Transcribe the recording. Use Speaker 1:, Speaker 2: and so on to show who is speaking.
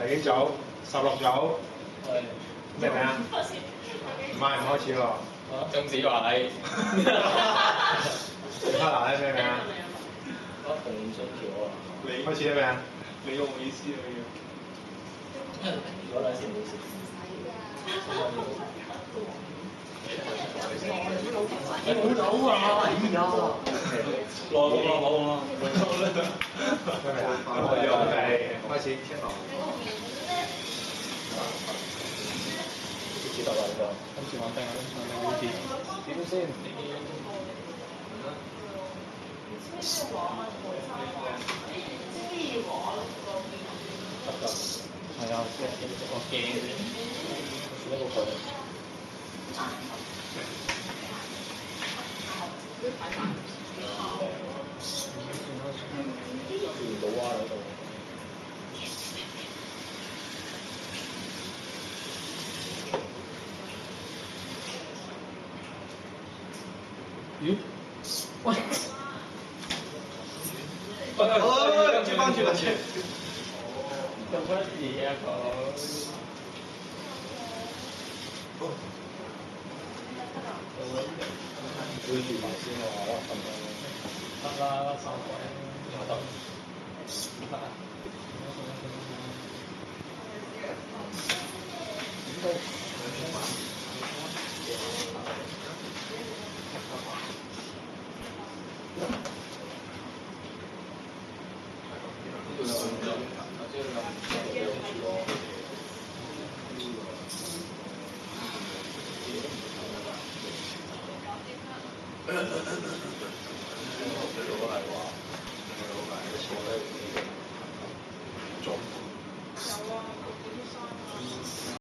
Speaker 1: 幾組？16組。
Speaker 2: 係
Speaker 1: 咩名啊？唔係唔開始喎。
Speaker 2: 中子偉。
Speaker 1: 哈拿咧咩名啊？
Speaker 2: 洪信橋啊。
Speaker 1: 開始啲咩啊？
Speaker 3: 你用意思啊要。
Speaker 2: 攞兩先唔好事。你冇走啊！哎呀，落啦冇啦，
Speaker 1: 咩名啊？準備開始。
Speaker 2: 接到啦呢個，今次玩定啦，今次玩定好似點先？得㗎，係啊，我驚先，呢個佢。見到啊喺度。咦？喂！
Speaker 3: 接翻住啦，接。
Speaker 2: 咁乜嘢啊佢？背住埋先喎，咁樣。得啦，收鬼。得。得啊。點解？